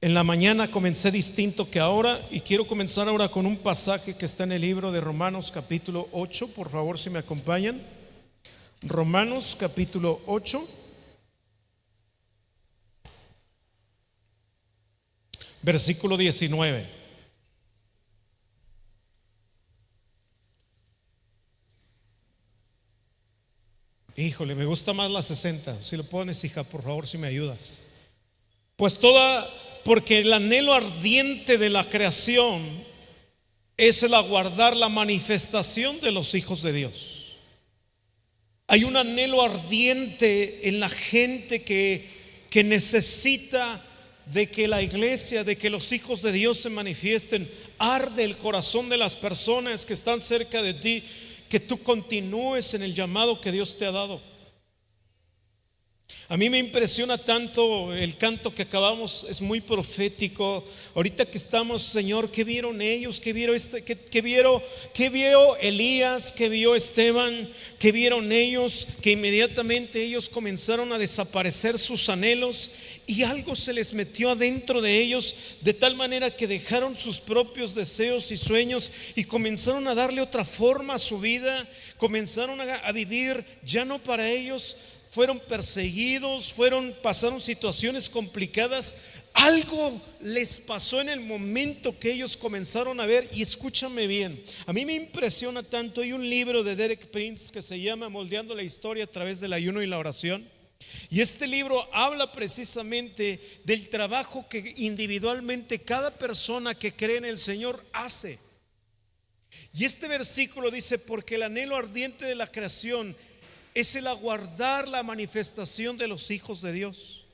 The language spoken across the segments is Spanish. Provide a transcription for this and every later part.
En la mañana comencé distinto que ahora y quiero comenzar ahora con un pasaje que está en el libro de Romanos capítulo 8. Por favor, si me acompañan. Romanos capítulo 8, versículo 19. Híjole, me gusta más la 60. Si lo pones, hija, por favor, si me ayudas. Porque el anhelo ardiente de la creación es el aguardar la manifestación de los hijos de Dios. Hay un anhelo ardiente en la gente que necesita de que la iglesia, de que los hijos de Dios se manifiesten. Arde el corazón de las personas que están cerca de ti, que tú continúes en el llamado que Dios te ha dado. A mí me impresiona tanto el canto que acabamos, es muy profético. Ahorita que estamos, Señor, ¿qué vieron ellos? ¿Qué vio Elías? ¿Qué vio Esteban? ¿Qué vieron ellos? Que inmediatamente ellos comenzaron a desaparecer sus anhelos y algo se les metió adentro de ellos, de tal manera que dejaron sus propios deseos y sueños y comenzaron a darle otra forma a su vida. Comenzaron a vivir ya no para ellos. Fueron perseguidos, pasaron situaciones complicadas. Algo les pasó en el momento que ellos comenzaron a ver. Y escúchame bien, a mí me impresiona tanto. Hay un libro de Derek Prince que se llama Moldeando la historia a través del ayuno y la oración. Y este libro habla precisamente del trabajo que individualmente cada persona que cree en el Señor hace. Y este versículo dice: porque el anhelo ardiente de la creación es el aguardar la manifestación de los hijos de Dios.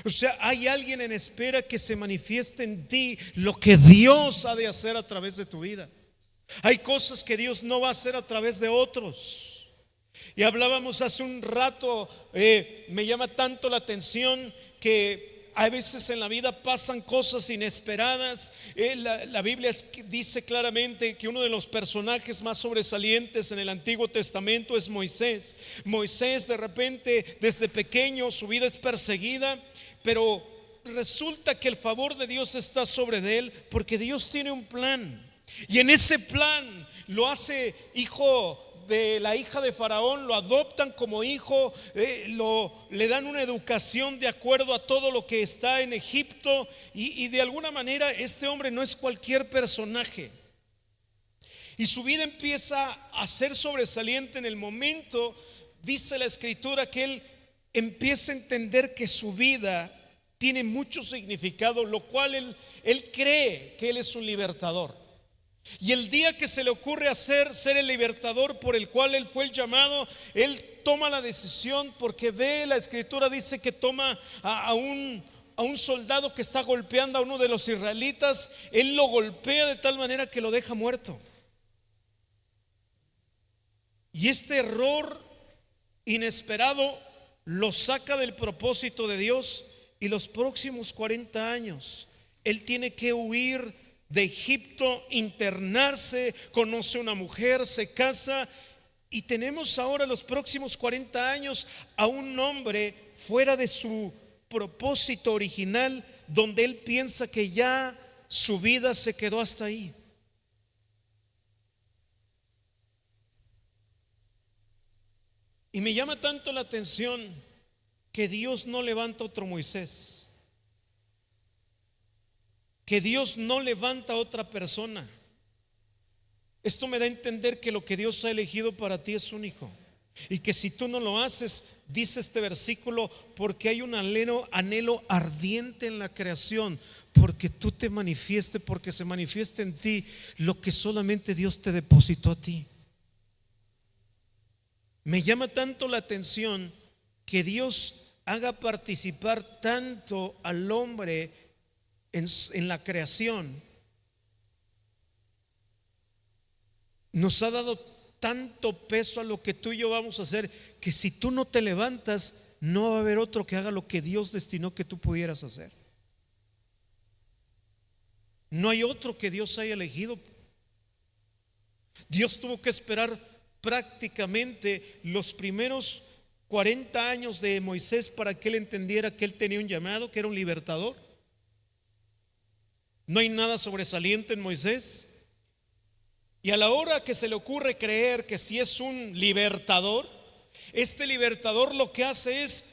O sea, hay alguien en espera que se manifieste en ti lo que Dios ha de hacer a través de tu vida. Hay cosas que Dios no va a hacer a través de otros. Y hablábamos hace un rato, me llama tanto la atención que a veces en la vida pasan cosas inesperadas. La Biblia dice claramente que uno de los personajes más sobresalientes en el Antiguo Testamento es Moisés. Moisés, de repente, desde pequeño su vida es perseguida, pero resulta que el favor de Dios está sobre de él, porque Dios tiene un plan. Y en ese plan lo hace hijo de la hija de Faraón, lo adoptan como hijo, le dan una educación de acuerdo a todo lo que está en Egipto, y de alguna manera este hombre no es cualquier personaje. Y su vida empieza a ser sobresaliente en el momento, dice la escritura, que él empieza a entender que su vida tiene mucho significado, lo cual él cree que él es un libertador. Y el día que se le ocurre ser el libertador por el cual él fue el llamado, él toma la decisión, porque la escritura dice que toma a un soldado que está golpeando a uno de los israelitas. Él lo golpea de tal manera que lo deja muerto. Y este error inesperado lo saca del propósito de Dios, y los próximos 40 años él tiene que huir de Egipto, internarse, conoce una mujer, se casa, y tenemos ahora los próximos 40 años a un hombre fuera de su propósito original, donde él piensa que ya su vida se quedó hasta ahí. Y me llama tanto la atención que Dios no levanta otro Moisés, que Dios no levanta a otra persona. Esto me da a entender que lo que Dios ha elegido para ti es único, y que si tú no lo haces, dice este versículo, porque hay un anhelo ardiente en la creación, porque tú te manifiestes, porque se manifieste en ti lo que solamente Dios te depositó a ti. Me llama tanto la atención que Dios haga participar tanto al hombre en la creación. Nos ha dado tanto peso a lo que tú y yo vamos a hacer, que si tú no te levantas, no va a haber otro que haga lo que Dios destinó que tú pudieras hacer. No hay otro que Dios haya elegido. Dios tuvo que esperar prácticamente los primeros 40 años de Moisés para que él entendiera que él tenía un llamado, que era un libertador. No hay nada sobresaliente en Moisés. Y a la hora que se le ocurre creer que si es un libertador, este libertador lo que hace es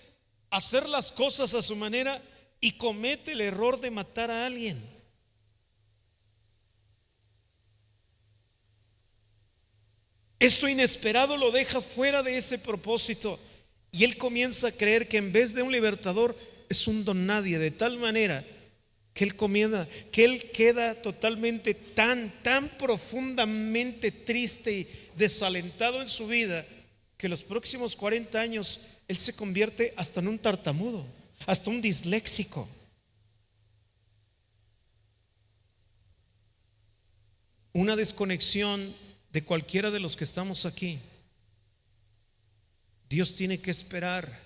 hacer las cosas a su manera y comete el error de matar a alguien. Esto inesperado lo deja fuera de ese propósito y él comienza a creer que en vez de un libertador es un don nadie, de tal manera que él queda totalmente tan profundamente triste y desalentado en su vida que los próximos 40 años él se convierte hasta en un tartamudo, hasta un disléxico. Una desconexión de cualquiera de los que estamos aquí. Dios tiene que esperar.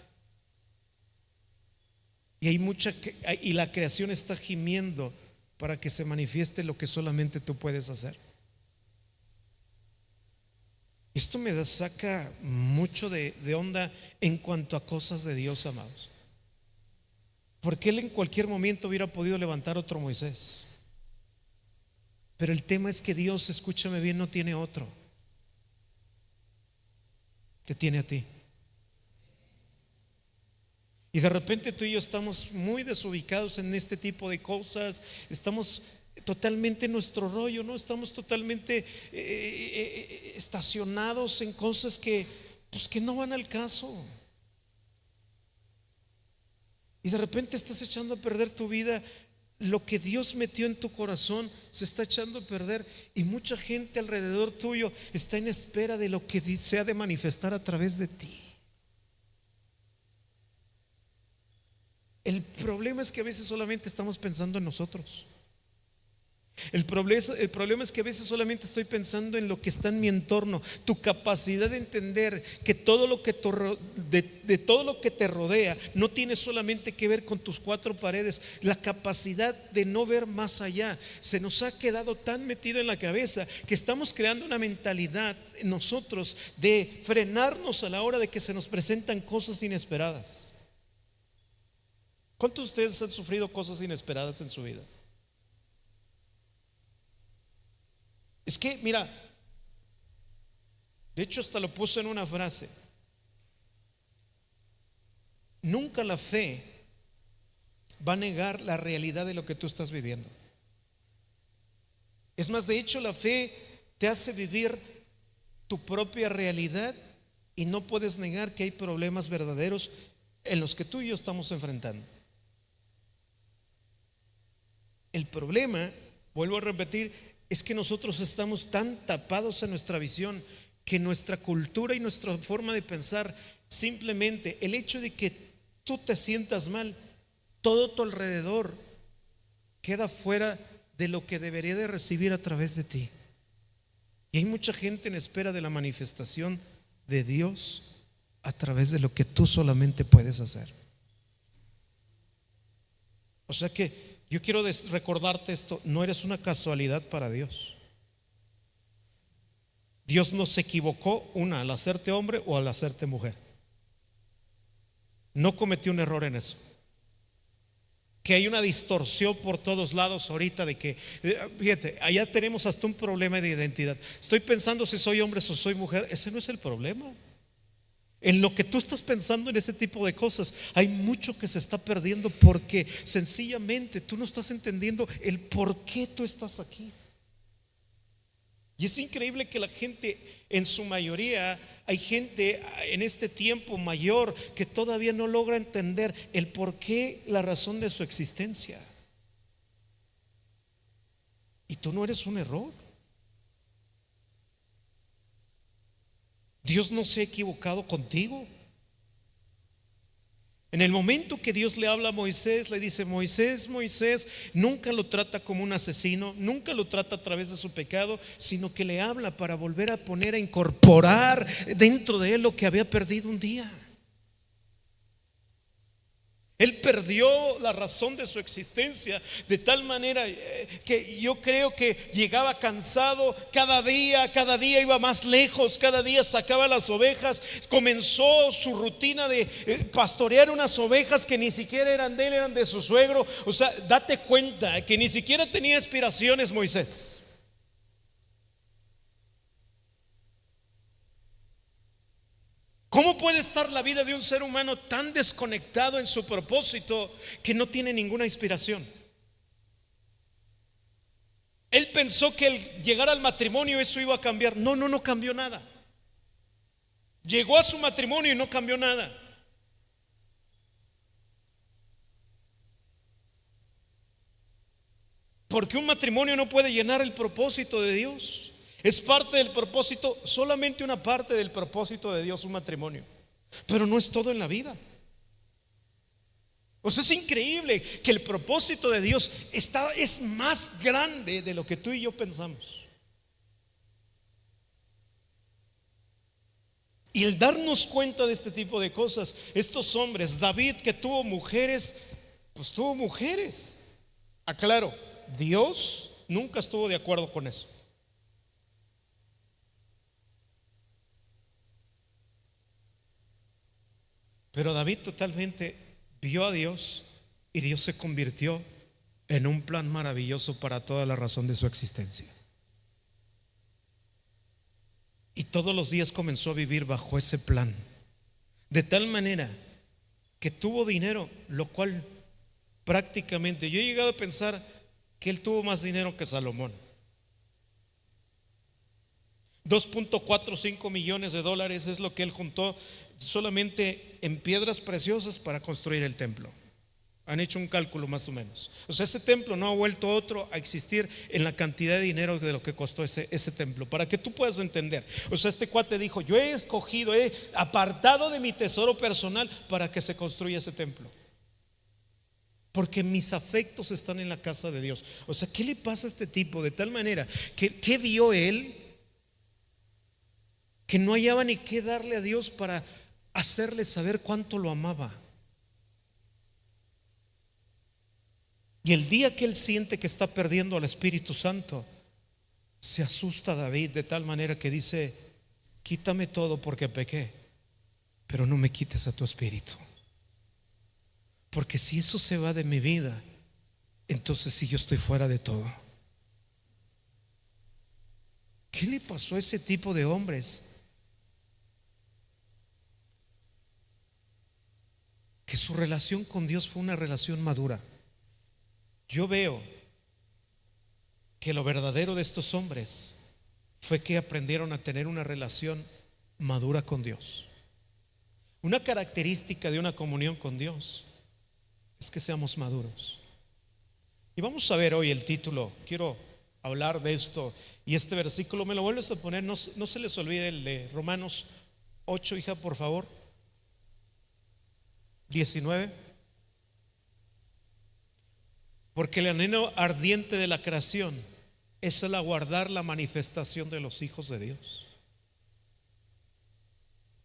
Y y la creación está gimiendo para que se manifieste lo que solamente tú puedes hacer. Esto me saca mucho de onda en cuanto a cosas de Dios, amados. Porque Él en cualquier momento hubiera podido levantar otro Moisés. Pero el tema es que Dios, escúchame bien, no tiene otro. Te tiene a ti. Y de repente tú y yo estamos muy desubicados en este tipo de cosas. Estamos totalmente en nuestro rollo, ¿no? Estamos totalmente estacionados en cosas que no van al caso. Y de repente estás echando a perder tu vida. Lo que Dios metió en tu corazón se está echando a perder. Y mucha gente alrededor tuyo está en espera de lo que se ha de manifestar a través de ti. El problema es que a veces solamente estamos pensando en nosotros. El problema es que a veces solamente estoy pensando en lo que está en mi entorno. Tu capacidad de entender que todo lo que de todo lo que te rodea no tiene solamente que ver con tus cuatro paredes. La capacidad de no ver más allá se nos ha quedado tan metido en la cabeza que estamos creando una mentalidad en nosotros de frenarnos a la hora de que se nos presentan cosas inesperadas. ¿Cuántos de ustedes han sufrido cosas inesperadas en su vida? Es que, mira, de hecho hasta lo puse en una frase. Nunca la fe va a negar la realidad de lo que tú estás viviendo. Es más, de hecho la fe te hace vivir tu propia realidad y no puedes negar que hay problemas verdaderos en los que tú y yo estamos enfrentando. El problema, vuelvo a repetir, es que nosotros estamos tan tapados en nuestra visión que nuestra cultura y nuestra forma de pensar, simplemente el hecho de que tú te sientas mal, todo tu alrededor queda fuera de lo que debería de recibir a través de ti. Y hay mucha gente en espera de la manifestación de Dios a través de lo que tú solamente puedes hacer. O sea que yo quiero recordarte esto: no eres una casualidad para Dios. Dios no se equivocó al hacerte hombre o al hacerte mujer. No cometió un error en eso. Que hay una distorsión por todos lados ahorita de que, fíjate, allá tenemos hasta un problema de identidad. Estoy pensando si soy hombre o soy mujer. Ese no es el problema. En lo que tú estás pensando en ese tipo de cosas, hay mucho que se está perdiendo porque sencillamente tú no estás entendiendo el por qué tú estás aquí. Y es increíble que la gente, en su mayoría, hay gente en este tiempo mayor que todavía no logra entender el por qué, la razón de su existencia. Y tú no eres un error. Dios no se ha equivocado contigo. En el momento que Dios le habla a Moisés, le dice: Moisés, Moisés, nunca lo trata como un asesino, nunca lo trata a través de su pecado, sino que le habla para volver a poner, a incorporar dentro de él lo que había perdido un día. Él perdió la razón de su existencia de tal manera que yo creo que llegaba cansado cada día iba más lejos, cada día sacaba las ovejas, comenzó su rutina de pastorear unas ovejas que ni siquiera eran de él, eran de su suegro. O sea, date cuenta que ni siquiera tenía aspiraciones Moisés. ¿Cómo puede estar la vida de un ser humano tan desconectado en su propósito que no tiene ninguna inspiración? Él pensó que el llegar al matrimonio eso iba a cambiar. No, no cambió nada. Llegó a su matrimonio y no cambió nada. Porque un matrimonio no puede llenar el propósito de Dios. Es parte del propósito, solamente una parte del propósito de Dios, un matrimonio. Pero no es todo en la vida. O sea, es increíble que el propósito de Dios es más grande de lo que tú y yo pensamos. Y el darnos cuenta de este tipo de cosas, estos hombres, David que tuvo mujeres, pues tuvo mujeres. Aclaro, Dios nunca estuvo de acuerdo con eso. Pero David totalmente vio a Dios y Dios se convirtió en un plan maravilloso para toda la razón de su existencia. Y todos los días comenzó a vivir bajo ese plan, de tal manera que tuvo dinero, lo cual prácticamente yo he llegado a pensar que él tuvo más dinero que Salomón. 2.45 millones de dólares es lo que él juntó solamente en piedras preciosas para construir el templo. Han hecho un cálculo más o menos. O sea, ese templo no ha vuelto otro a existir en la cantidad de dinero de lo que costó ese templo. Para que tú puedas entender. O sea, este cuate dijo: yo he escogido, he apartado de mi tesoro personal para que se construya ese templo, porque mis afectos están en la casa de Dios. O sea, ¿qué le pasa a este tipo? De tal manera que vio él que no hallaba ni qué darle a Dios para hacerle saber cuánto lo amaba. Y el día que él siente que está perdiendo al Espíritu Santo, se asusta David de tal manera que dice: quítame todo porque pequé, pero no me quites a tu espíritu. Porque si eso se va de mi vida, entonces sí yo estoy fuera de todo. ¿Qué le pasó a ese tipo de hombres? Que su relación con Dios fue una relación madura. Yo veo que lo verdadero de estos hombres fue que aprendieron a tener una relación madura con Dios. Una característica de una comunión con Dios es que seamos maduros. Y vamos a ver hoy el título. Quiero hablar de esto. Y este versículo me lo vuelves a poner. No se les olvide el de Romanos 8, hija, por favor. 19. Porque el anhelo ardiente de la creación es el aguardar la manifestación de los hijos de Dios.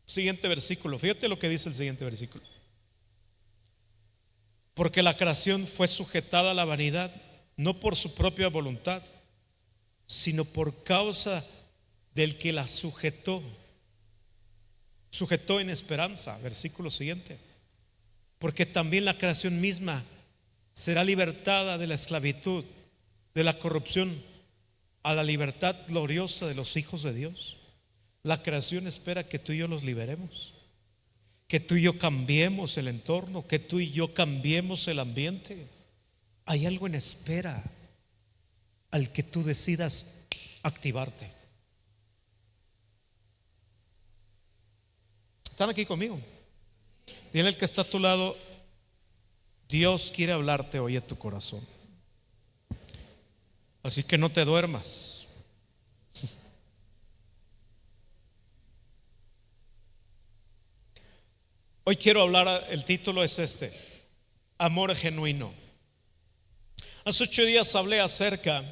Siguiente versículo. Fíjate lo que dice el siguiente versículo. Porque la creación fue sujetada a la vanidad, no por su propia voluntad, sino por causa del que la sujetó en esperanza. Versículo siguiente. Porque también la creación misma será libertada de la esclavitud, de la corrupción, a la libertad gloriosa de los hijos de Dios. La creación espera que tú y yo los liberemos, que tú y yo cambiemos el entorno, que tú y yo cambiemos el ambiente. Hay algo en espera al que tú decidas activarte. ¿Están aquí conmigo? Dile al que está a tu lado: Dios quiere hablarte hoy a tu corazón. Así que no te duermas. Hoy quiero hablar, el título es este: amor genuino. Hace 8 días hablé acerca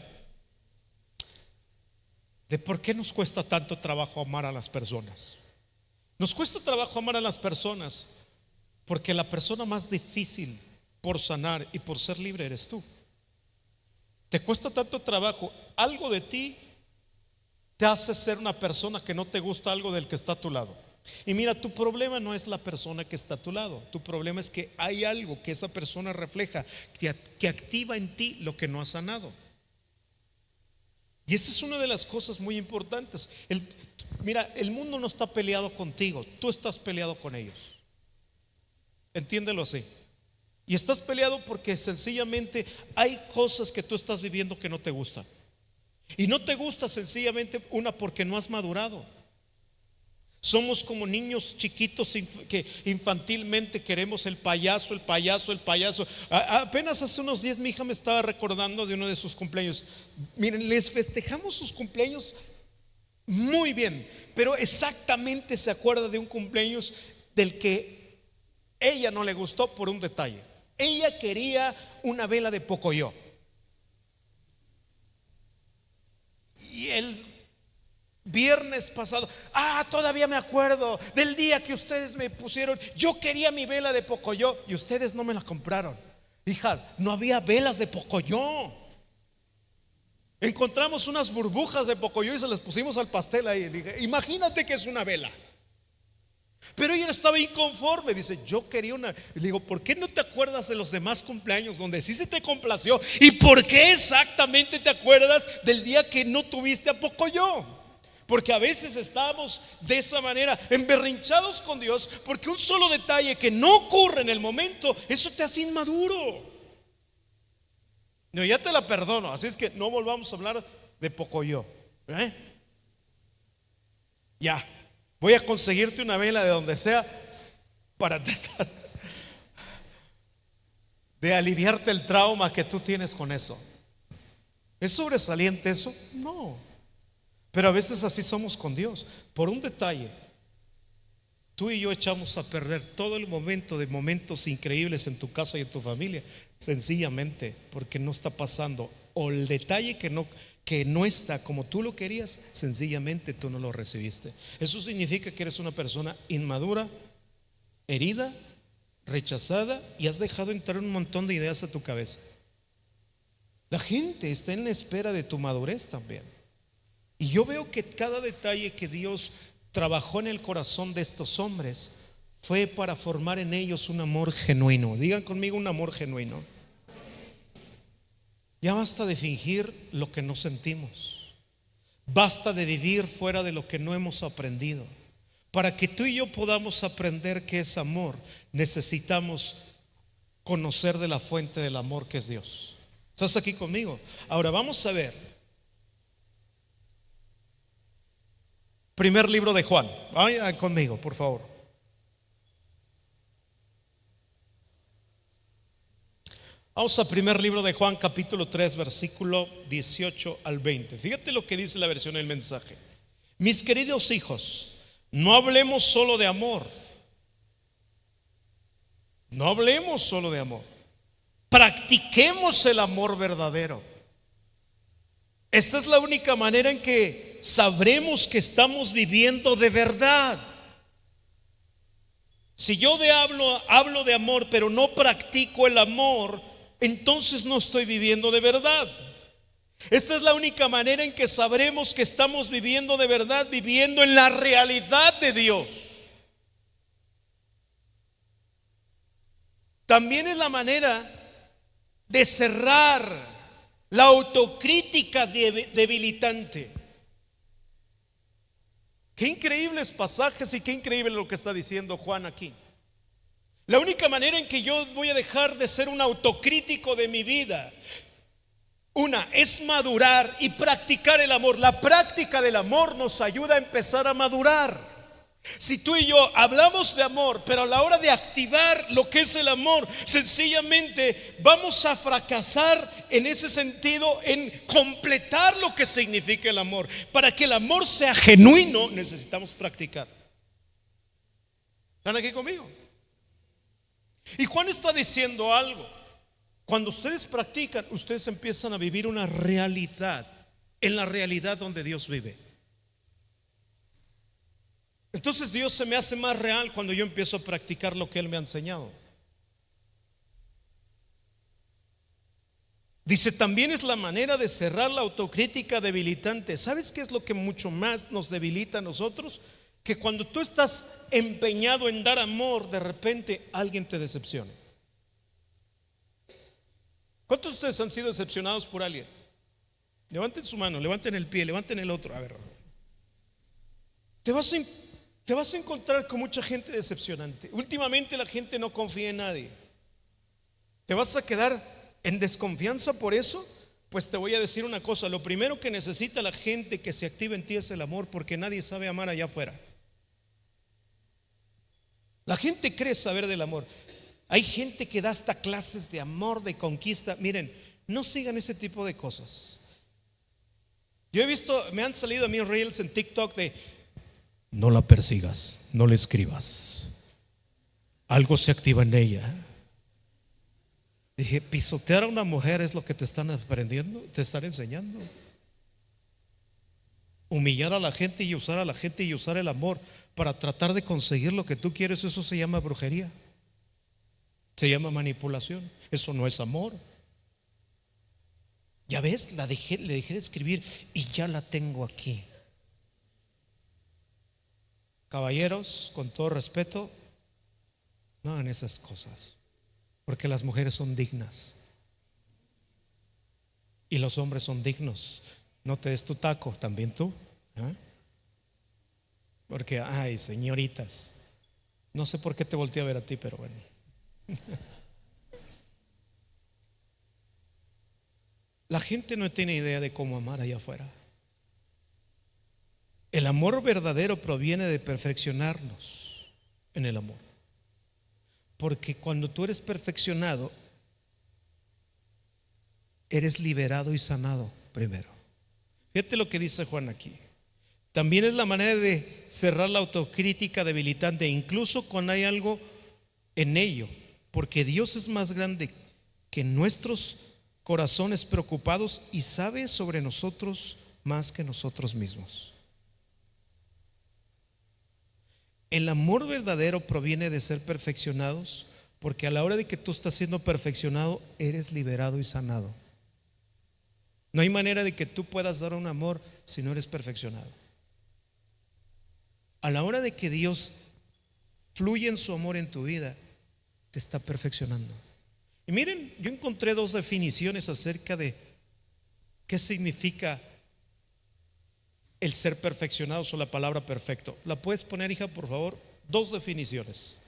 de por qué nos cuesta tanto trabajo amar a las personas. Nos cuesta trabajo amar a las personas Porque la persona más difícil por sanar y por ser libre eres tú. Te cuesta tanto trabajo, algo de ti te hace ser una persona que no te gusta algo del que está a tu lado. Y mira, tu problema no es la persona que está a tu lado, tu problema es que hay algo que esa persona refleja, que activa en ti lo que no has sanado. Y esa es una de las cosas muy importantes. Mira, el mundo no está peleado contigo, tú estás peleado con ellos. Entiéndelo así. Y estás peleado porque sencillamente hay cosas que tú estás viviendo que no te gustan. Y no te gusta sencillamente porque no has madurado. Somos como niños chiquitos que infantilmente queremos el payaso, el payaso, el payaso. Apenas hace unos días mi hija me estaba recordando de uno de sus cumpleaños. Miren, les festejamos sus cumpleaños muy bien, pero exactamente se acuerda de un cumpleaños del que ella no le gustó por un detalle. Ella quería una vela de Pocoyo. Y el viernes pasado, todavía me acuerdo del día que ustedes me pusieron, yo quería mi vela de Pocoyo y ustedes no me la compraron. Hija, no había velas de Pocoyo. Encontramos unas burbujas de Pocoyo y se las pusimos al pastel ahí. Dije, imagínate que es una vela. Pero ella estaba inconforme, dice, yo quería una. Y le digo, ¿por qué no te acuerdas de los demás cumpleaños donde sí se te complació? ¿Y por qué exactamente te acuerdas del día que no tuviste a Pocoyo? Porque a veces estamos de esa manera, emberrinchados con Dios, porque un solo detalle que no ocurre en el momento, eso te hace inmaduro. No, ya te la perdono, así es que no volvamos a hablar de Pocoyo. Ya, voy a conseguirte una vela de donde sea para tratar de aliviarte el trauma que tú tienes con eso. ¿Es sobresaliente eso? No. Pero a veces así somos con Dios. Por un detalle, tú y yo echamos a perder todo el momento de momentos increíbles en tu casa y en tu familia, sencillamente porque no está pasando, o el detalle que no está como tú lo querías, sencillamente tú no lo recibiste. Eso significa que eres una persona inmadura, herida, rechazada, y has dejado entrar un montón de ideas a tu cabeza. La gente está en la espera de tu madurez también. Y yo veo que cada detalle que Dios trabajó en el corazón de estos hombres fue para formar en ellos un amor genuino. Digan conmigo, un amor genuino. Ya basta de fingir lo que no sentimos. Basta de vivir fuera de lo que no hemos aprendido. Para que tú y yo podamos aprender qué es amor, necesitamos conocer de la fuente del amor que es Dios. ¿Estás aquí conmigo? Ahora vamos a ver. Primer libro de Juan. Vayan conmigo, por favor. Vamos a primer libro de Juan, capítulo 3, versículo 18 al 20. Fíjate lo que dice la versión del mensaje. Mis queridos hijos, no hablemos solo de amor. No hablemos solo de amor. Practiquemos el amor verdadero. Esta es la única manera en que sabremos que estamos viviendo de verdad. Si yo hablo de amor, pero no practico el amor, entonces no estoy viviendo de verdad. Esta es la única manera en que sabremos que estamos viviendo de verdad, viviendo en la realidad de Dios. También es la manera de cerrar la autocrítica debilitante. Qué increíbles pasajes y qué increíble lo que está diciendo Juan aquí. La única manera en que yo voy a dejar de ser un autocrítico de mi vida, es madurar y practicar el amor. La práctica del amor nos ayuda a empezar a madurar. Si tú y yo hablamos de amor, pero a la hora de activar lo que es el amor, sencillamente vamos a fracasar en ese sentido, en completar lo que significa el amor. Para que el amor sea genuino, necesitamos practicar. ¿Están aquí conmigo? Y Juan está diciendo algo. Cuando ustedes practican, ustedes empiezan a vivir una realidad, en la realidad donde Dios vive. Entonces Dios se me hace más real cuando yo empiezo a practicar lo que Él me ha enseñado. Dice, también es la manera de cerrar la autocrítica debilitante. ¿Sabes qué es lo que mucho más nos debilita a nosotros? Que cuando tú estás empeñado en dar amor, de repente alguien te decepcione. ¿Cuántos de ustedes han sido decepcionados por alguien? Levanten su mano, levanten el pie, levanten el otro. A ver, te vas a encontrar con mucha gente decepcionante. Últimamente la gente no confía en nadie. ¿Te vas a quedar en desconfianza por eso? Pues te voy a decir una cosa: lo primero que necesita la gente que se active en ti es el amor, porque nadie sabe amar allá afuera. La gente cree saber del amor. Hay gente que da hasta clases de amor, de conquista. Miren, no sigan ese tipo de cosas. Yo he visto, me han salido a mí reels en TikTok de: no la persigas, no le escribas, algo se activa en ella. Dije, pisotear a una mujer es lo que te están aprendiendo, te están enseñando. Humillar a la gente y usar a la gente y usar el amor para tratar de conseguir lo que tú quieres, eso se llama brujería, se llama manipulación. Eso no es amor. Ya ves, le dejé de escribir y ya la tengo aquí. Caballeros, con todo respeto, no hagan esas cosas, porque las mujeres son dignas y los hombres son dignos. No te des tu taco, también tú, ¿eh? Porque, ay, señoritas, no sé por qué te volteé a ver a ti, pero bueno. La gente no tiene idea de cómo amar allá afuera. El amor verdadero proviene de perfeccionarnos en el amor. Porque cuando tú eres perfeccionado, eres liberado y sanado primero. Fíjate lo que dice Juan aquí. También es la manera de cerrar la autocrítica debilitante, incluso cuando hay algo en ello, porque Dios es más grande que nuestros corazones preocupados y sabe sobre nosotros más que nosotros mismos. El amor verdadero proviene de ser perfeccionados, porque a la hora de que tú estás siendo perfeccionado, eres liberado y sanado. No hay manera de que tú puedas dar un amor si no eres perfeccionado. A la hora de que Dios fluye en su amor en tu vida, te está perfeccionando. Y miren, yo encontré dos definiciones acerca de qué significa el ser perfeccionados o la palabra perfecto. ¿La puedes poner, hija, por favor? Dos definiciones.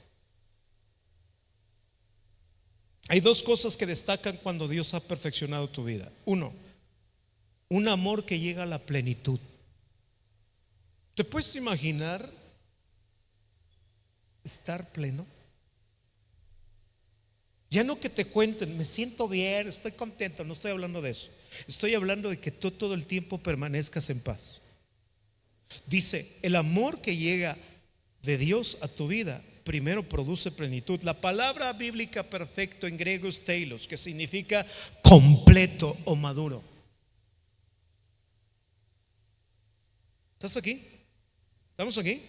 Hay dos cosas que destacan cuando Dios ha perfeccionado tu vida. Uno, un amor que llega a la plenitud. ¿Te puedes imaginar estar pleno? Ya no que te cuenten, me siento bien, estoy contento, no estoy hablando de eso. Estoy hablando de que tú todo el tiempo permanezcas en paz. Dice, el amor que llega de Dios a tu vida primero produce plenitud. La palabra bíblica perfecto en griego es telos, que significa completo o maduro. ¿Estás aquí? ¿Estamos aquí?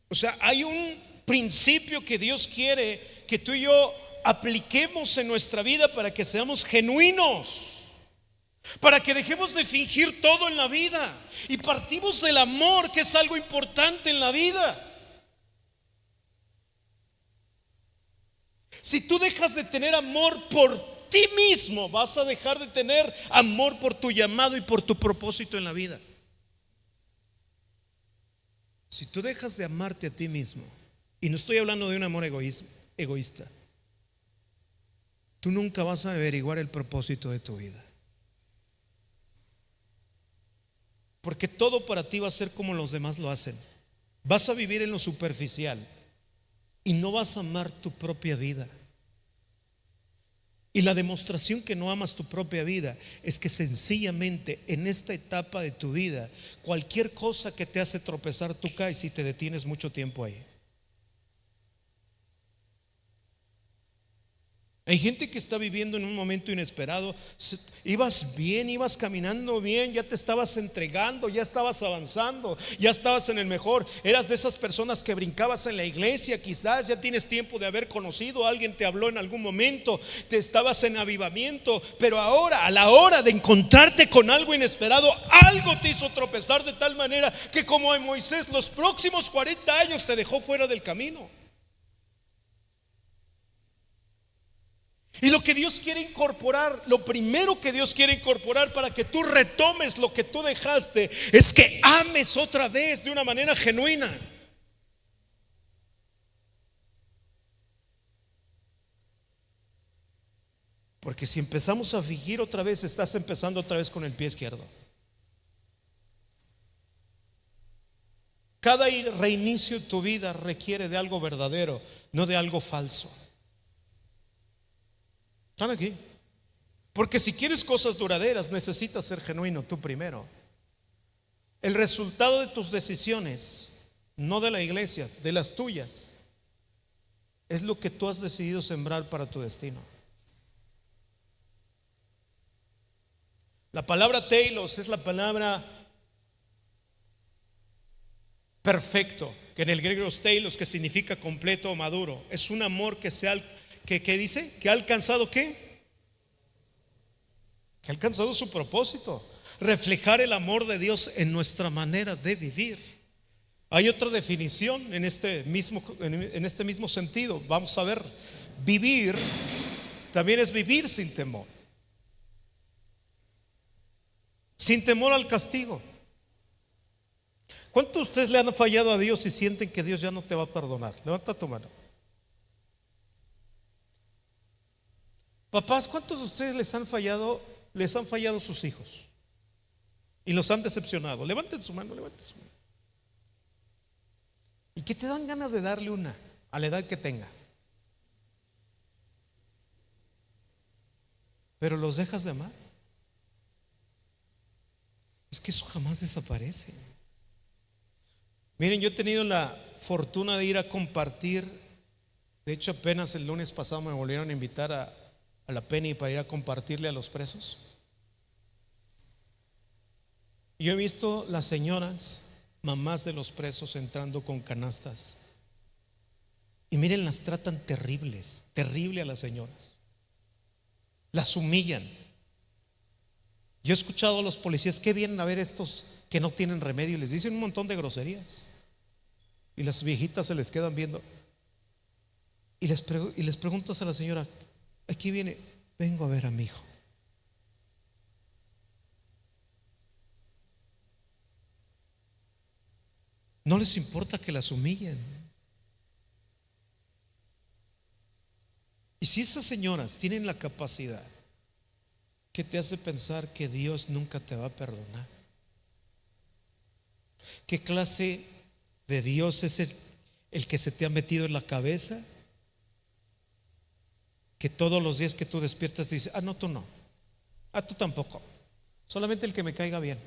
O sea, hay un principio que Dios quiere que tú y yo apliquemos en nuestra vida para que seamos genuinos, para que dejemos de fingir todo en la vida y partimos del amor, que es algo importante en la vida. Si tú dejas de tener amor por ti mismo, vas a dejar de tener amor por tu llamado y por tu propósito en la vida. Si tú dejas de amarte a ti mismo, y no estoy hablando de un amor egoísta, tú nunca vas a averiguar el propósito de tu vida. Porque todo para ti va a ser como los demás lo hacen. Vas a vivir en lo superficial y no vas a amar tu propia vida. Y la demostración que no amas tu propia vida es que sencillamente en esta etapa de tu vida, cualquier cosa que te hace tropezar, tú caes y te detienes mucho tiempo ahí. Hay gente que está viviendo en un momento inesperado. Ibas bien, ibas caminando bien, ya te estabas entregando, ya estabas avanzando, ya estabas en el mejor. Eras de esas personas que brincabas en la iglesia, quizás ya tienes tiempo de haber conocido, alguien te habló en algún momento, te estabas en avivamiento, pero ahora, a la hora de encontrarte con algo inesperado, algo te hizo tropezar de tal manera que, como en Moisés, los próximos 40 años te dejó fuera del camino. Y lo que Dios quiere incorporar, lo primero que Dios quiere incorporar para que tú retomes lo que tú dejaste, es que ames otra vez de una manera genuina. Porque si empezamos a fingir otra vez, estás empezando otra vez con el pie izquierdo. Cada reinicio de tu vida requiere de algo verdadero, no de algo falso. ¿Están aquí? Porque si quieres cosas duraderas, necesitas ser genuino tú primero. El resultado de tus decisiones, no de la iglesia, de las tuyas, es lo que tú has decidido sembrar para tu destino. La palabra telos es la palabra perfecto, que en el griego es telos, que significa completo o maduro. Es un amor que ¿qué dice? Que ha alcanzado ¿qué? Que ha alcanzado su propósito, reflejar el amor de Dios en nuestra manera de vivir. Hay otra definición en este mismo sentido. Vamos a ver, vivir también es vivir sin temor. Sin temor al castigo. ¿Cuántos de ustedes le han fallado a Dios y sienten que Dios ya no te va a perdonar? Levanta tu mano. Papás, ¿cuántos de ustedes les han fallado sus hijos y los han decepcionado? Levanten su mano, levanten su mano. Y que te dan ganas de darle una a la edad que tenga, pero los dejas de amar. Es que eso jamás desaparece. Miren, yo he tenido la fortuna de ir a compartir. De hecho, apenas el lunes pasado me volvieron a invitar a la Penny para ir a compartirle a los presos. Yo he visto las señoras, mamás de los presos, entrando con canastas. Y miren, las tratan terrible a las señoras. Las humillan. Yo he escuchado a los policías que vienen a ver estos que no tienen remedio y les dicen un montón de groserías. Y las viejitas se les quedan viendo. Y les preguntas a la señora: aquí viene, vengo a ver a mi hijo. No les importa que las humillen. Y si esas señoras tienen la capacidad que te hace pensar que Dios nunca te va a perdonar, ¿qué clase de Dios es el que se te ha metido en la cabeza? Que todos los días que tú despiertas dices: no, tú no, tú tampoco, solamente el que me caiga bien.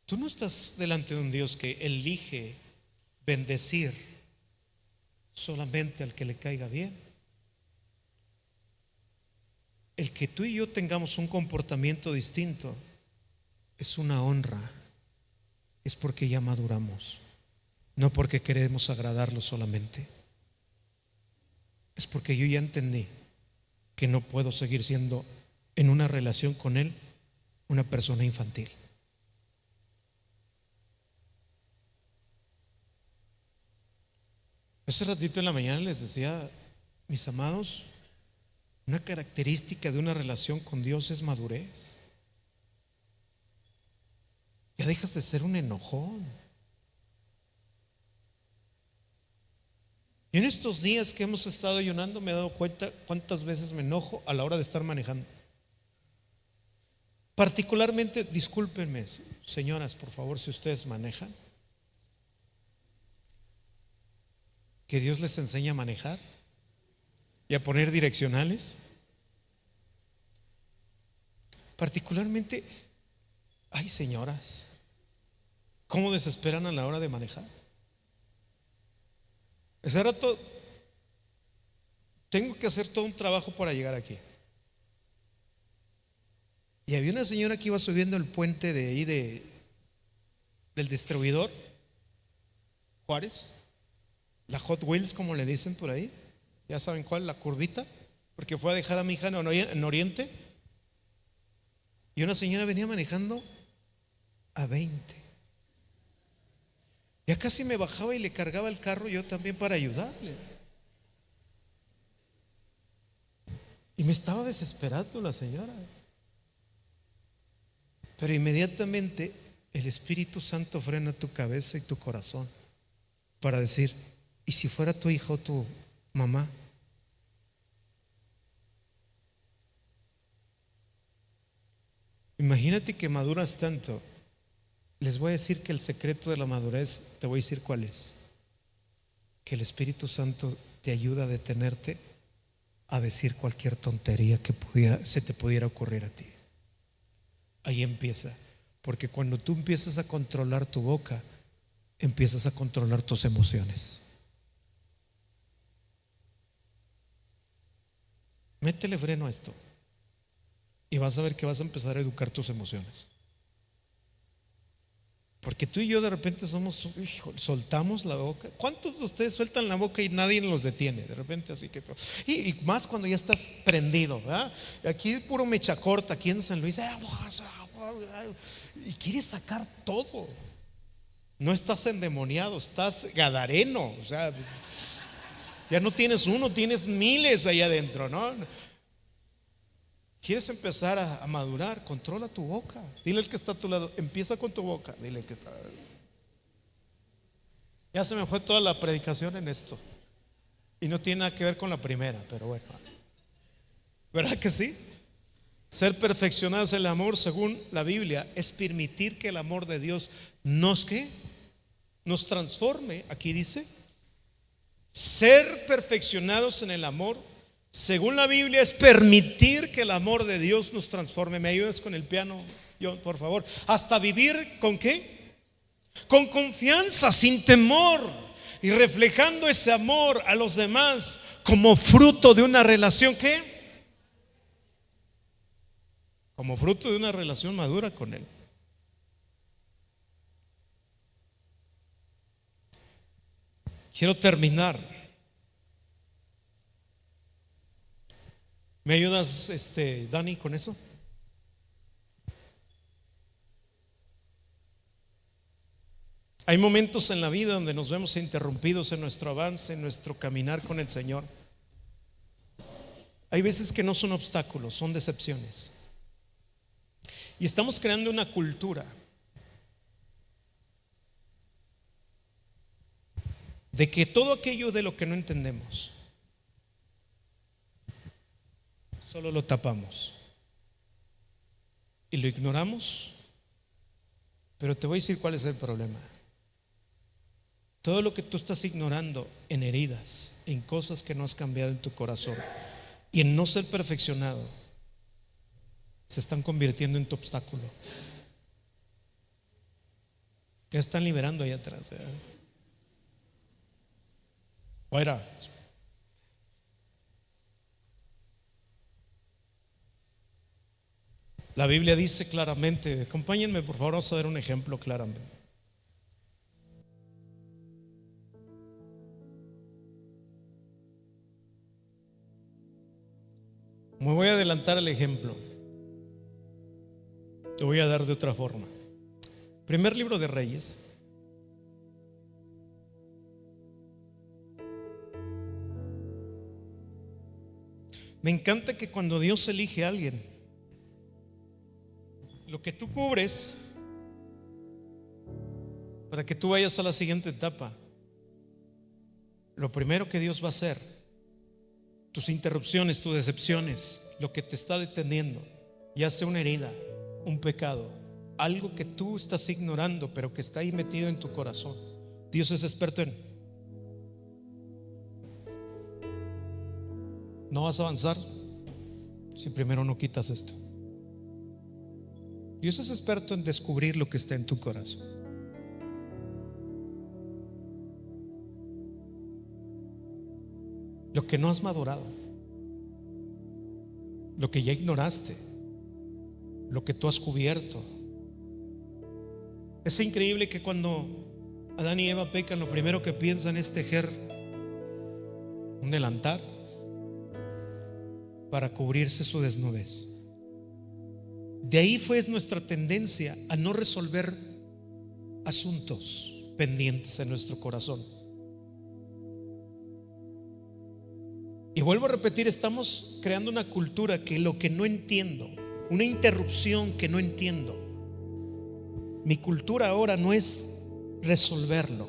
Tú no estás delante de un Dios que elige bendecir solamente al que le caiga bien. El que tú y yo tengamos un comportamiento distinto es una honra, es porque ya maduramos, no porque queremos agradarlo solamente. Es porque yo ya entendí que no puedo seguir siendo en una relación con Él una persona infantil. Hace ratito en la mañana les decía: mis amados, una característica de una relación con Dios es madurez. Ya dejas de ser un enojón. Y en estos días que hemos estado ayunando me he dado cuenta cuántas veces me enojo a la hora de estar manejando. Particularmente, discúlpenme, señoras, por favor, si ustedes manejan, que Dios les enseñe a manejar y a poner direccionales. Particularmente, hay señoras, ¿cómo desesperan a la hora de manejar? Ese rato tengo que hacer todo un trabajo para llegar aquí. Y había una señora que iba subiendo el puente de ahí del distribuidor Juárez, la Hot Wheels, como le dicen por ahí. Ya saben cuál, la curvita, porque fue a dejar a mi hija en Oriente. Y una señora venía manejando a 20. Ya casi me bajaba y le cargaba el carro yo también para ayudarle. Y me estaba desesperando la señora. Pero inmediatamente el Espíritu Santo frena tu cabeza y tu corazón para decir: ¿y si fuera tu hija o tu mamá? Imagínate que maduras tanto. Les voy a decir que el secreto de la madurez, te voy a decir cuál es: que el Espíritu Santo te ayuda a detenerte a decir cualquier tontería que se te pudiera ocurrir a ti. Ahí empieza, porque cuando tú empiezas a controlar tu boca, empiezas a controlar tus emociones. Métele freno a esto y vas a ver que vas a empezar a educar tus emociones. Porque tú y yo de repente soltamos la boca. ¿Cuántos de ustedes sueltan la boca y nadie los detiene? De repente así que todo. Y más cuando ya estás prendido, ¿verdad? Aquí es puro mecha corta, aquí en San Luis. Y quieres sacar todo. No estás endemoniado, estás gadareno. O sea, ya no tienes uno, tienes miles ahí adentro, ¿no? ¿Quieres empezar a madurar? Controla tu boca. Dile al que está a tu lado: empieza con tu boca. Dile que está. Ya se me fue toda la predicación en esto. Y no tiene nada que ver con la primera, pero bueno. ¿Verdad que sí? Ser perfeccionados en el amor, según la Biblia, es permitir que el amor de Dios nos transforme. Aquí dice: ser perfeccionados en el amor, según la Biblia, es permitir que el amor de Dios nos transforme. ¿Me ayudas con el piano, John, por favor? Hasta vivir ¿con qué? Con confianza, sin temor, y reflejando ese amor a los demás como fruto de una relación ¿qué? Como fruto de una relación madura con Él. Quiero terminar. ¿Me ayudas, Dani, con eso? Hay momentos en la vida donde nos vemos interrumpidos en nuestro avance, en nuestro caminar con el Señor. Hay veces que no son obstáculos, son decepciones. Y estamos creando una cultura de que todo aquello de lo que no entendemos, solo lo tapamos y lo ignoramos. Pero te voy a decir cuál es el problema. Todo lo que tú estás ignorando en heridas, en cosas que no has cambiado en tu corazón y en no ser perfeccionado, se están convirtiendo en tu obstáculo. Ya están liberando ahí atrás. Fuera. La Biblia dice claramente, acompáñenme por favor, vamos a ver un ejemplo claramente. Me voy a adelantar al ejemplo. Te voy a dar de otra forma. Primer libro de Reyes. Me encanta que cuando Dios elige a alguien, lo que tú cubres para que tú vayas a la siguiente etapa, lo primero que Dios va a hacer, tus interrupciones, tus decepciones, lo que te está deteniendo, ya sea una herida, un pecado, algo que tú estás ignorando pero que está ahí metido en tu corazón, Dios es experto en: no vas a avanzar si primero no quitas esto. Dios es experto en descubrir lo que está en tu corazón. lo que no has madurado, lo que ya ignoraste, lo que tú has cubierto. Es increíble que cuando Adán y Eva pecan, lo primero que piensan es tejer un delantal para cubrirse su desnudez. De ahí fue nuestra tendencia a no resolver asuntos pendientes en nuestro corazón. Y vuelvo a repetir, estamos creando una cultura que lo que no entiendo, una interrupción que no entiendo. Mi cultura ahora no es resolverlo,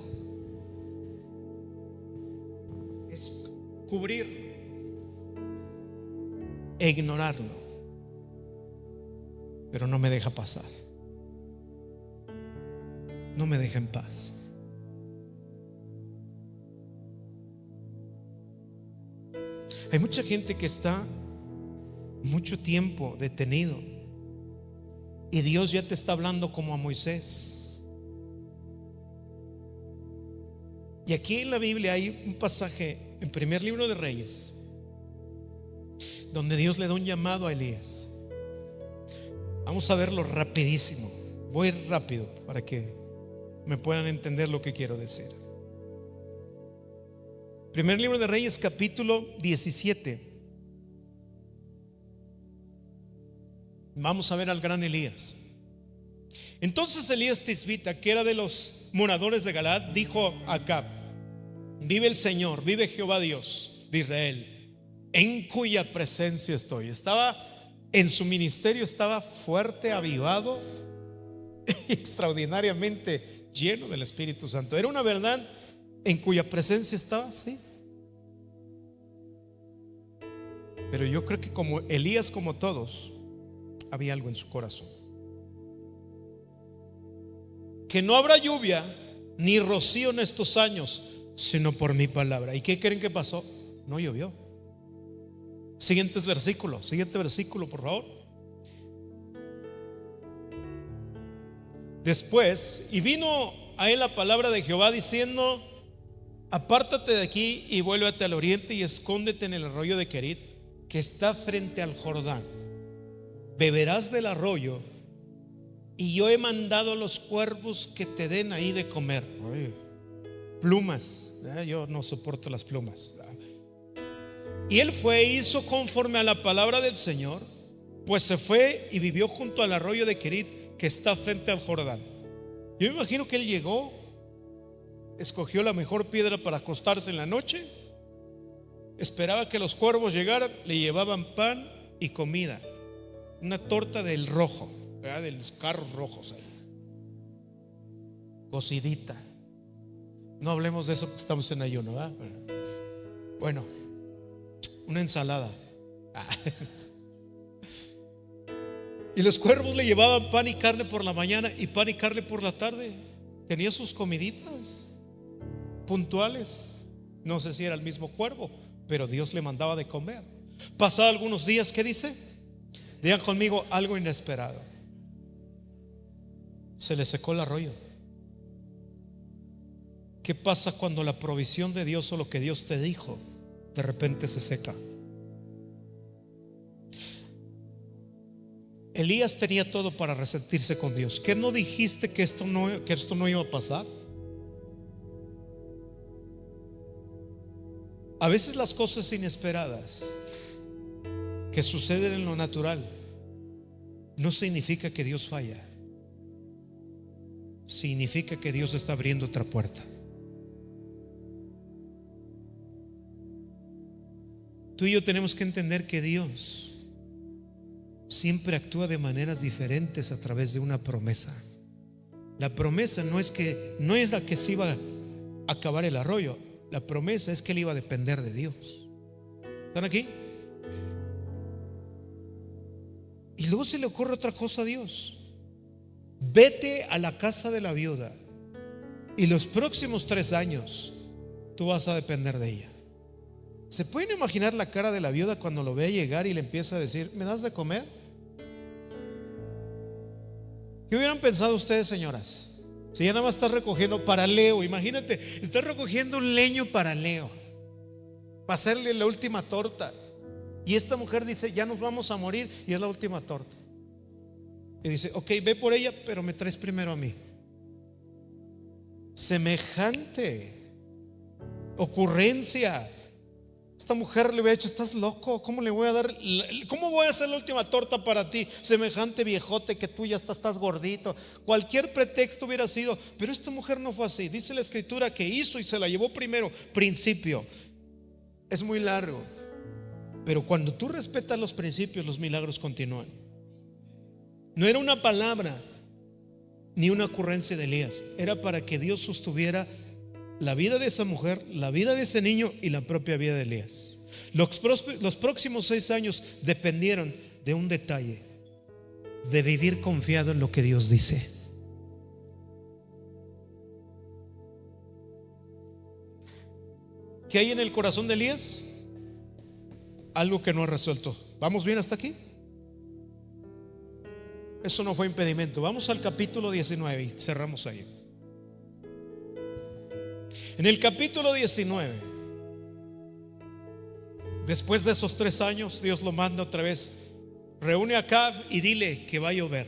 es cubrir e ignorarlo, pero no me deja pasar, no me deja en paz. Hay mucha gente que está mucho tiempo detenido y Dios ya te está hablando como a Moisés. Y aquí en la Biblia hay un pasaje en primer libro de Reyes donde Dios le da un llamado a Elías. Vamos a verlo rapidísimo. Voy rápido para que me puedan entender lo que quiero decir. Primer libro de Reyes, capítulo 17. Vamos a ver al gran Elías. Entonces Elías Tisbita, que era de los moradores de Galaad, dijo a Acab: vive el Señor, vive Jehová Dios de Israel, en cuya presencia estoy. Estaba en su ministerio, estaba fuerte, avivado, extraordinariamente lleno del Espíritu Santo. Era una verdad en cuya presencia estaba, sí. Pero yo creo que como Elías, como todos, había algo en su corazón. Que no habrá lluvia ni rocío en estos años, sino por mi palabra. ¿Y qué creen que pasó? No llovió. Siguiente versículo, por favor. Después, y vino a él la palabra de Jehová diciendo: apártate de aquí y vuélvete al oriente y escóndete en el arroyo de Querit, que está frente al Jordán. Beberás del arroyo, y yo he mandado a los cuervos que te den ahí de comer. Ay, plumas, yo no soporto las plumas. Y él fue e hizo conforme a la palabra del Señor, pues se fue y vivió junto al arroyo de Querit, que está frente al Jordán. Yo me imagino que él llegó, escogió la mejor piedra para acostarse en la noche, esperaba que los cuervos llegaran, le llevaban pan y comida, una torta del rojo, ¿verdad? De los carros rojos ahí, cocidita. No hablemos de eso porque estamos en ayuno, ¿verdad? Bueno, una ensalada. Y los cuervos le llevaban pan y carne por la mañana y pan y carne por la tarde. Tenía sus comiditas puntuales. No sé si era el mismo cuervo, pero Dios le mandaba de comer. Pasados algunos días, ¿qué dice? Digan conmigo: algo inesperado. Se le secó el arroyo. ¿Qué pasa cuando la provisión de Dios o lo que Dios te dijo de repente se seca? Elías tenía todo para resentirse con Dios. ¿Qué no dijiste que esto no iba a pasar? A veces las cosas inesperadas que suceden en lo natural no significa que Dios falla. Significa que Dios está abriendo otra puerta. Tú y yo tenemos que entender que Dios siempre actúa de maneras diferentes a través de una promesa. La promesa no es la que se iba a acabar el arroyo. La promesa es que él iba a depender de Dios. ¿Están aquí? Y luego se le ocurre otra cosa a Dios: vete a la casa de la viuda y los próximos 3 años tú vas a depender de ella. ¿Se pueden imaginar la cara de la viuda cuando lo ve llegar y le empieza a decir: ¿me das de comer? ¿Qué hubieran pensado ustedes, señoras? Si ya nada más estás recogiendo para Leo, imagínate, estás recogiendo un leño para Leo. para hacerle la última torta. Y esta mujer dice: ya nos vamos a morir y es la última torta. Y dice: ok, ve por ella, pero me traes primero a mí. Semejante ocurrencia. Esta mujer le hubiera dicho: estás loco, ¿cómo le voy a dar? ¿Cómo voy a hacer la última torta para ti? Semejante viejote que tú ya estás gordito. Cualquier pretexto hubiera sido. Pero esta mujer no fue así. Dice la escritura que hizo y se la llevó primero. Principio. Es muy largo, pero cuando tú respetas los principios, los milagros continúan. No era una palabra ni una ocurrencia de Elías, era para que Dios sostuviera la vida de esa mujer, la vida de ese niño y la propia vida de Elías. Los próximos 6 años dependieron de un detalle: de vivir confiado en lo que Dios dice. ¿Qué hay en el corazón de Elías? Algo que no ha resuelto. ¿Vamos bien hasta aquí? Eso no fue impedimento. Vamos al capítulo 19 y cerramos ahí. En el capítulo 19, después de esos 3 años, Dios lo manda otra vez: reúne a Acab y dile que va a llover.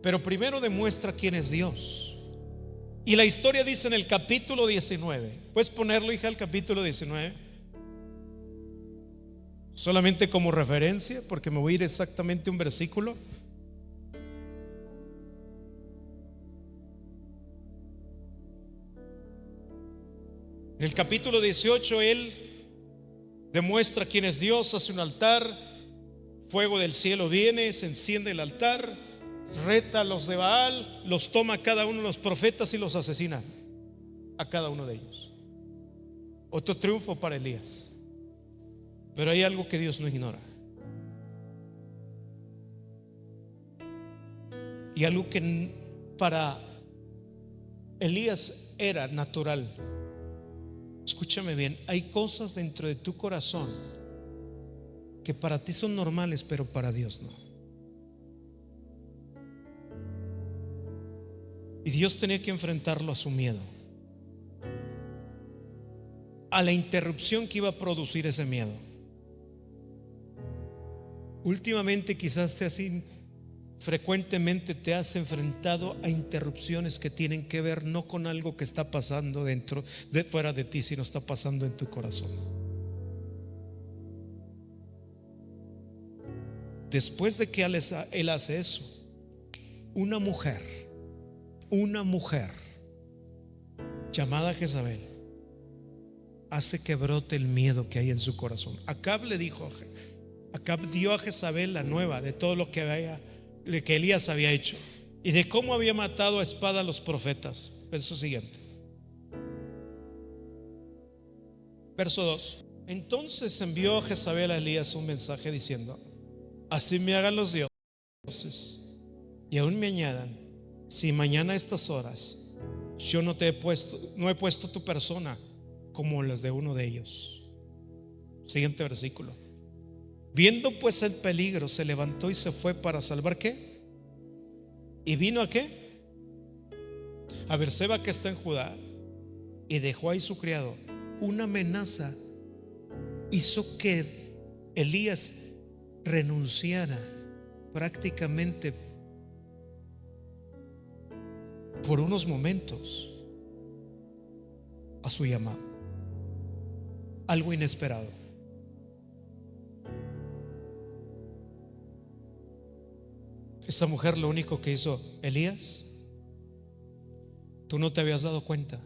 Pero primero demuestra quién es Dios. Y la historia dice en el capítulo 19. ¿Puedes ponerlo, hija, el capítulo 19? Solamente como referencia, porque me voy a ir exactamente un versículo. En el capítulo 18 él demuestra quién es Dios, hace un altar, fuego del cielo viene, se enciende el altar, reta a los de Baal, los toma a cada uno de los profetas y los asesina a cada uno de ellos. Otro triunfo para Elías. Pero hay algo que Dios no ignora, y algo que para Elías era natural. Escúchame bien: hay cosas dentro de tu corazón que para ti son normales, pero para Dios no. Y Dios tenía que enfrentarlo a su miedo, a la interrupción que iba a producir ese miedo. Últimamente quizás frecuentemente te has enfrentado a interrupciones que tienen que ver no con algo que está pasando fuera de ti, sino está pasando en tu corazón. Después de que él hace eso, una mujer llamada Jezabel hace que brote el miedo que hay en su corazón. Acab dio a Jezabel la nueva de todo lo que Elías había hecho y de cómo había matado a espada a los profetas. Verso siguiente, verso 2. Entonces envió a Jezabel a Elías un mensaje diciendo: así me hagan los dioses y aún me añadan, si mañana a estas horas yo no he puesto tu persona como las de uno de ellos. Siguiente versículo. Viendo pues el peligro, se levantó y se fue para salvar ¿qué? Y vino ¿a qué? A Berseba, que está en Judá, y dejó ahí su criado. Una amenaza hizo que Elías renunciara prácticamente por unos momentos a su llamado. Algo inesperado. Esa mujer lo único que hizo: Elías, tú no te habías dado cuenta,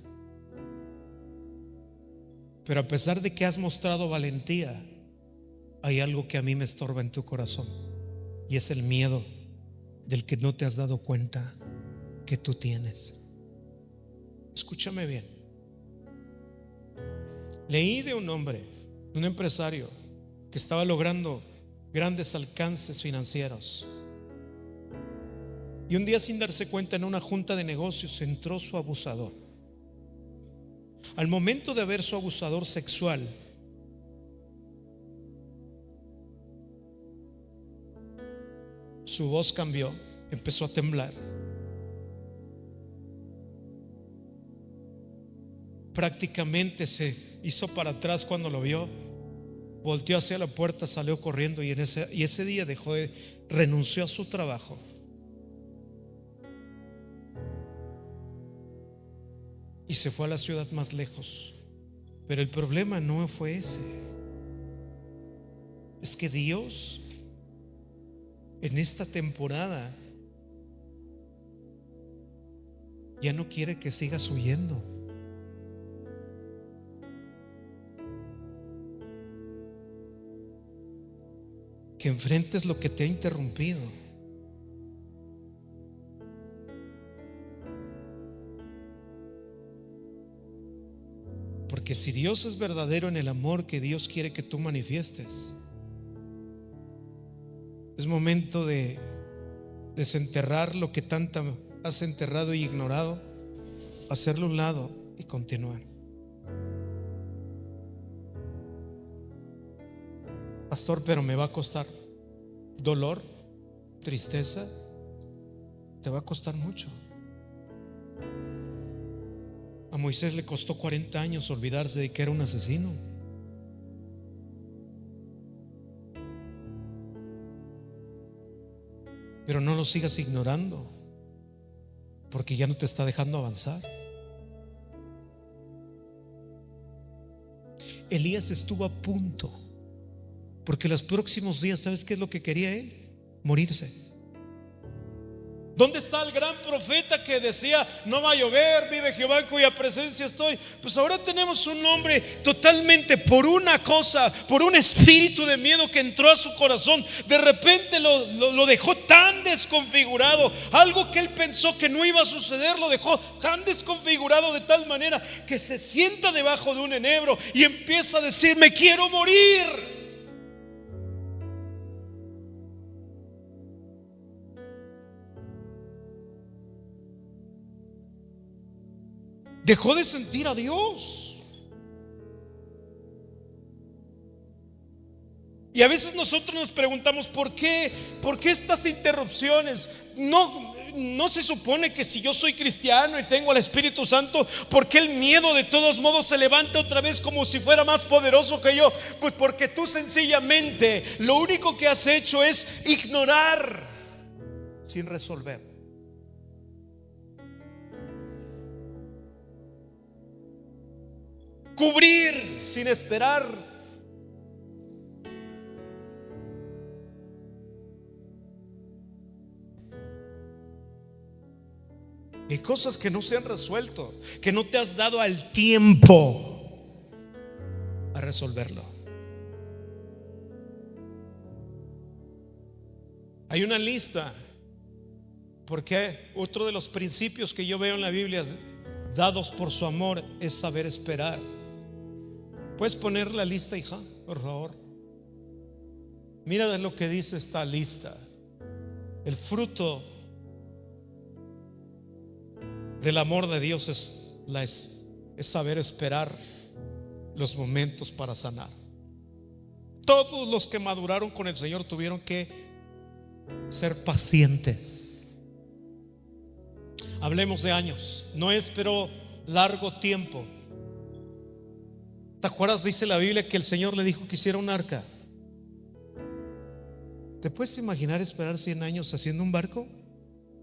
pero a pesar de que has mostrado valentía, hay algo que a mí me estorba en tu corazón, y es el miedo del que no te has dado cuenta que tú tienes. Escúchame bien. Leí de un hombre, un empresario que estaba logrando grandes alcances financieros, y un día, sin darse cuenta, en una junta de negocios entró su abusador. Al momento de ver su abusador sexual, su voz cambió, empezó a temblar. Prácticamente se hizo para atrás cuando lo vio, volteó hacia la puerta, salió corriendo y ese día renunció a su trabajo. Y se fue a la ciudad más lejos. Pero el problema no fue ese. Es que Dios en esta temporada ya no quiere que sigas huyendo. Que enfrentes lo que te ha interrumpido. Porque si Dios es verdadero en el amor que Dios quiere que tú manifiestes, es momento de desenterrar lo que tanto has enterrado y ignorado, hacerlo a un lado y continuar. Pastor, pero me va a costar dolor, tristeza, te va a costar mucho. A Moisés le costó 40 años olvidarse de que era un asesino. Pero no lo sigas ignorando, porque ya no te está dejando avanzar. Elías estuvo a punto, porque los próximos días, ¿sabes qué es lo que quería él? Morirse. ¿Dónde está el gran profeta que decía: no va a llover, vive Jehová en cuya presencia estoy? Pues ahora tenemos un hombre totalmente, por una cosa, por un espíritu de miedo que entró a su corazón, de repente lo dejó tan desconfigurado. Algo que él pensó que no iba a suceder, lo dejó tan desconfigurado de tal manera que se sienta debajo de un enebro y empieza a decir: me quiero morir. Dejó de sentir a Dios. Y a veces nosotros nos preguntamos: ¿por qué estas interrupciones? No se supone que si yo soy cristiano y tengo al Espíritu Santo, ¿por qué el miedo de todos modos se levanta otra vez como si fuera más poderoso que yo? Pues porque tú sencillamente lo único que has hecho es ignorar sin resolver. Cubrir sin esperar. Hay cosas que no se han resuelto, que no te has dado al tiempo a resolverlo. Hay una lista, porque otro de los principios que yo veo en la Biblia dados por su amor es saber esperar. ¿Puedes poner la lista, hija, por favor? Mira lo que dice esta lista. El fruto del amor de Dios es saber esperar los momentos para sanar. Todos los que maduraron con el Señor tuvieron que ser pacientes. Hablemos de años. Noé esperó largo tiempo. ¿Te acuerdas? Dice la Biblia que el Señor le dijo que hiciera un arca. ¿Te puedes imaginar esperar 100 años haciendo un barco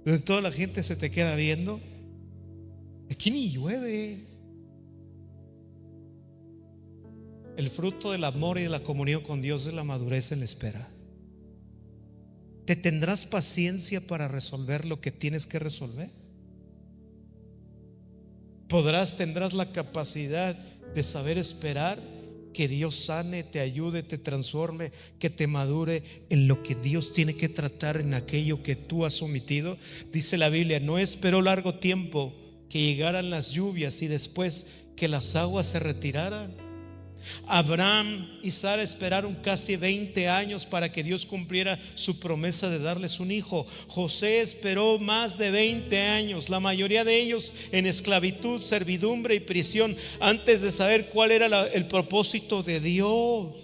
donde toda la gente se te queda viendo? Aquí ni llueve. El fruto del amor y de la comunión con Dios es la madurez en la espera. ¿Te tendrás paciencia para resolver lo que tienes que resolver? Tendrás la capacidad de saber esperar que Dios sane, te ayude, te transforme, que te madure en lo que Dios tiene que tratar, en aquello que tú has omitido. Dice la Biblia: no esperó largo tiempo que llegaran las lluvias y después que las aguas se retiraran. Abraham y Sara esperaron casi 20 años para que Dios cumpliera su promesa de darles un hijo. José esperó más de 20 años, la mayoría de ellos en esclavitud, servidumbre y prisión, antes de saber cuál era el propósito de Dios.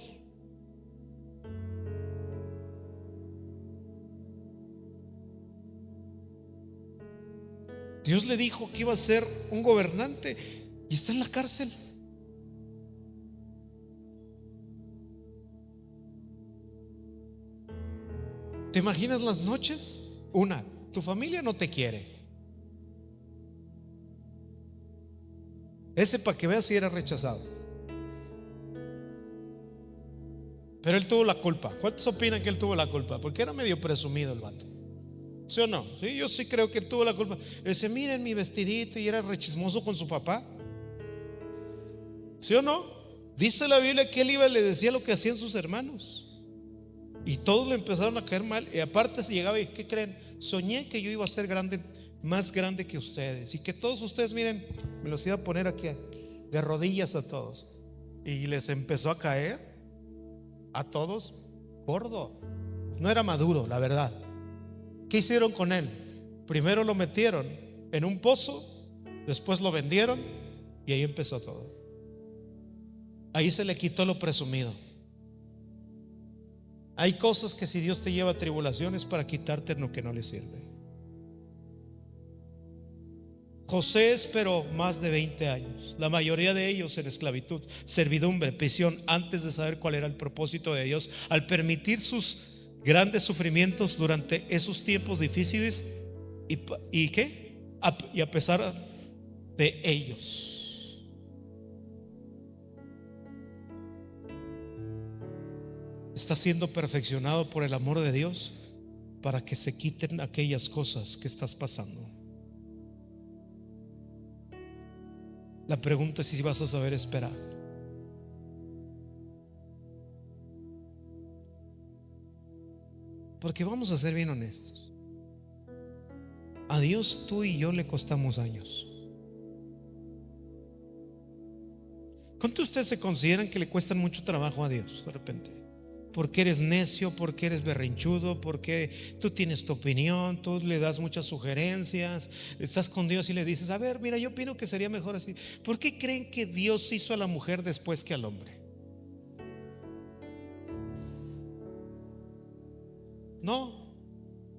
Dios le dijo que iba a ser un gobernante y está en la cárcel. ¿Te imaginas las noches? Tu familia no te quiere. Ese, para que veas, si era rechazado. Pero él tuvo la culpa. ¿Cuántos opinan que él tuvo la culpa? Porque era medio presumido el vato. ¿Sí o no? Sí, yo sí creo que él tuvo la culpa. Él dice, miren mi vestidito, y era rechismoso con su papá. ¿Sí o no? Dice la Biblia que él iba y le decía lo que hacían sus hermanos. Y todos le empezaron a caer mal. Y aparte se llegaba y, ¿qué creen? Soñé que yo iba a ser grande, más grande que ustedes, y que todos ustedes, miren, me los iba a poner aquí de rodillas a todos. Y les empezó a caer a todos gordo. No era maduro, la verdad. ¿Qué hicieron con él? Primero lo metieron en un pozo, después lo vendieron, y ahí empezó todo. Ahí se le quitó lo presumido. Hay cosas que, si Dios te lleva a tribulaciones, para quitarte lo que no le sirve. José esperó más de 20 años, la mayoría de ellos en esclavitud, servidumbre, prisión, antes de saber cuál era el propósito de Dios. Al permitir sus grandes sufrimientos durante esos tiempos difíciles, y a pesar de ellos, está siendo perfeccionado por el amor de Dios, para que se quiten aquellas cosas que estás pasando. La pregunta es si vas a saber esperar. Porque vamos a ser bien honestos, a Dios tú y yo le costamos años. ¿Cuántos de ustedes se consideran que le cuestan mucho trabajo a Dios de repente? Porque eres necio, porque eres berrinchudo, porque tú tienes tu opinión, tú le das muchas sugerencias, estás con Dios y le dices, a ver, mira, yo opino que sería mejor así. ¿Por qué creen que Dios hizo a la mujer después que al hombre? No,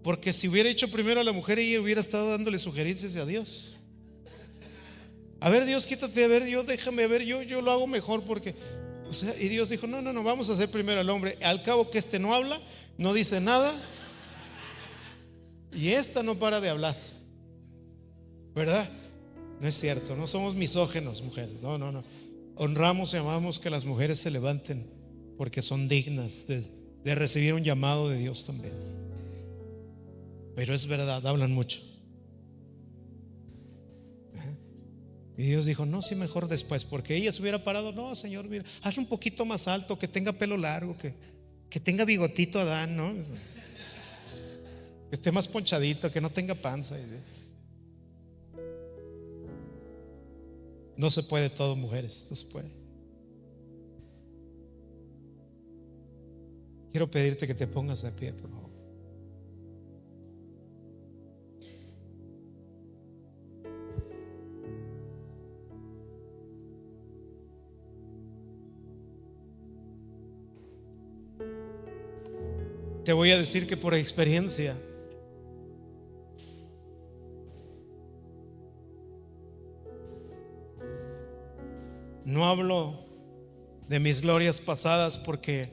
porque si hubiera hecho primero a la mujer, ella hubiera estado dándole sugerencias a Dios. A ver, Dios, quítate, a ver, déjame, a ver, yo lo hago mejor, porque y Dios dijo, no, vamos a hacer primero al hombre. Al cabo que este no habla, no dice nada, y esta no para de hablar, ¿verdad? No es cierto, no somos misógenos, mujeres. No. Honramos y amamos que las mujeres se levanten, porque son dignas de recibir un llamado de Dios también. Pero es verdad, hablan mucho. Y Dios dijo, no, sí, mejor después, porque ella se hubiera parado. No, Señor, mira, hazle un poquito más alto, que tenga pelo largo, que tenga bigotito Adán, ¿no? Que esté más ponchadito, que no tenga panza. No se puede todo, mujeres, no se puede. Quiero pedirte que te pongas de pie, por favor. Te voy a decir que por experiencia, no hablo de mis glorias pasadas, porque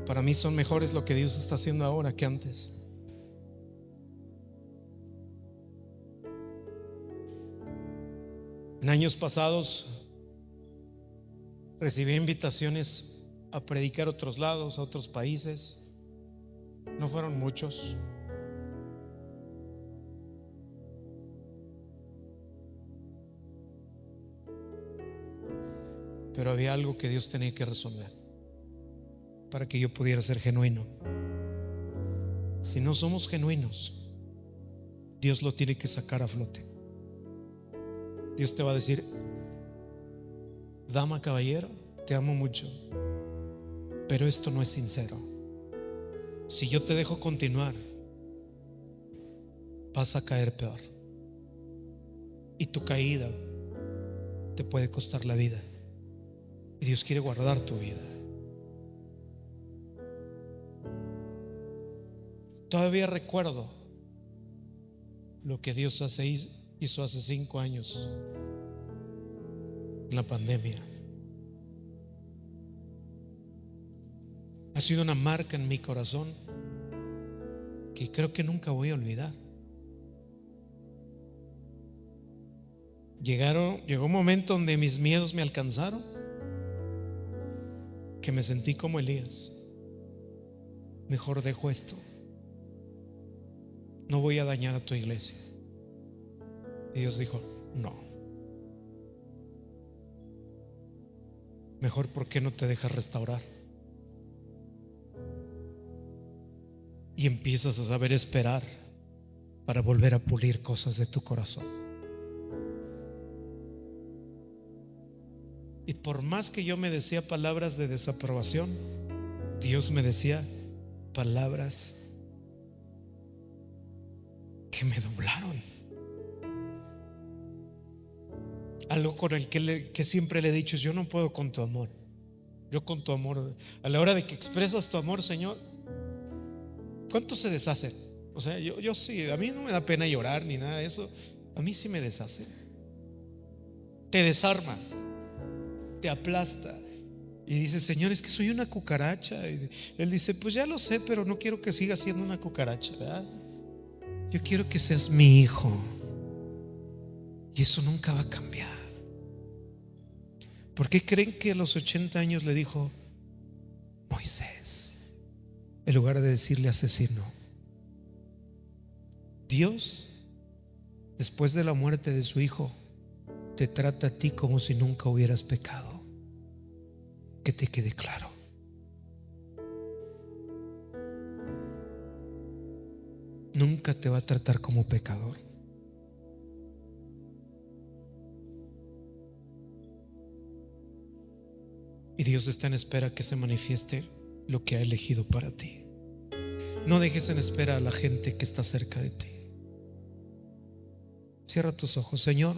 para mí son mejores lo que Dios está haciendo ahora que antes. En años pasados recibí invitaciones a predicar a otros lados, a otros países. No fueron muchos, pero había algo que Dios tenía que resolver para que yo pudiera ser genuino. Si no somos genuinos, Dios lo tiene que sacar a flote. Dios te va a decir, dama, caballero, te amo mucho, pero esto no es sincero. Si yo te dejo continuar, vas a caer peor, y tu caída te puede costar la vida, y Dios quiere guardar tu vida. Todavía recuerdo lo que Dios hizo hace 5 años en la pandemia. Ha sido una marca en mi corazón que creo que nunca voy a olvidar. Llegó un momento donde mis miedos me alcanzaron, que me sentí como Elías. Mejor dejo esto. No voy a dañar a tu iglesia. Y Dios dijo: no. Mejor, ¿por qué no te dejas restaurar? Y empiezas a saber esperar para volver a pulir cosas de tu corazón. Y por más que yo me decía palabras de desaprobación, Dios me decía palabras que me doblaron. Algo con el que siempre le he dicho es: yo no puedo con tu amor. Yo con tu amor, a la hora de que expresas tu amor, Señor, ¿cuántos se deshacen? O sea, yo sí, a mí no me da pena llorar ni nada de eso. A mí sí me deshace. Te desarma, te aplasta. Y dice: Señor, es que soy una cucaracha. Y Él dice: pues ya lo sé, pero no quiero que sigas siendo una cucaracha, ¿verdad? Yo quiero que seas mi hijo. Y eso nunca va a cambiar. ¿Por qué creen que a los 80 años le dijo Moisés en lugar de decirle asesino? Dios, después de la muerte de su hijo, te trata a ti como si nunca hubieras pecado. Que te quede claro. Nunca te va a tratar como pecador. Y Dios está en espera que se manifieste lo que ha elegido para ti. No dejes en espera a la gente que está cerca de ti. Cierra tus ojos. Señor,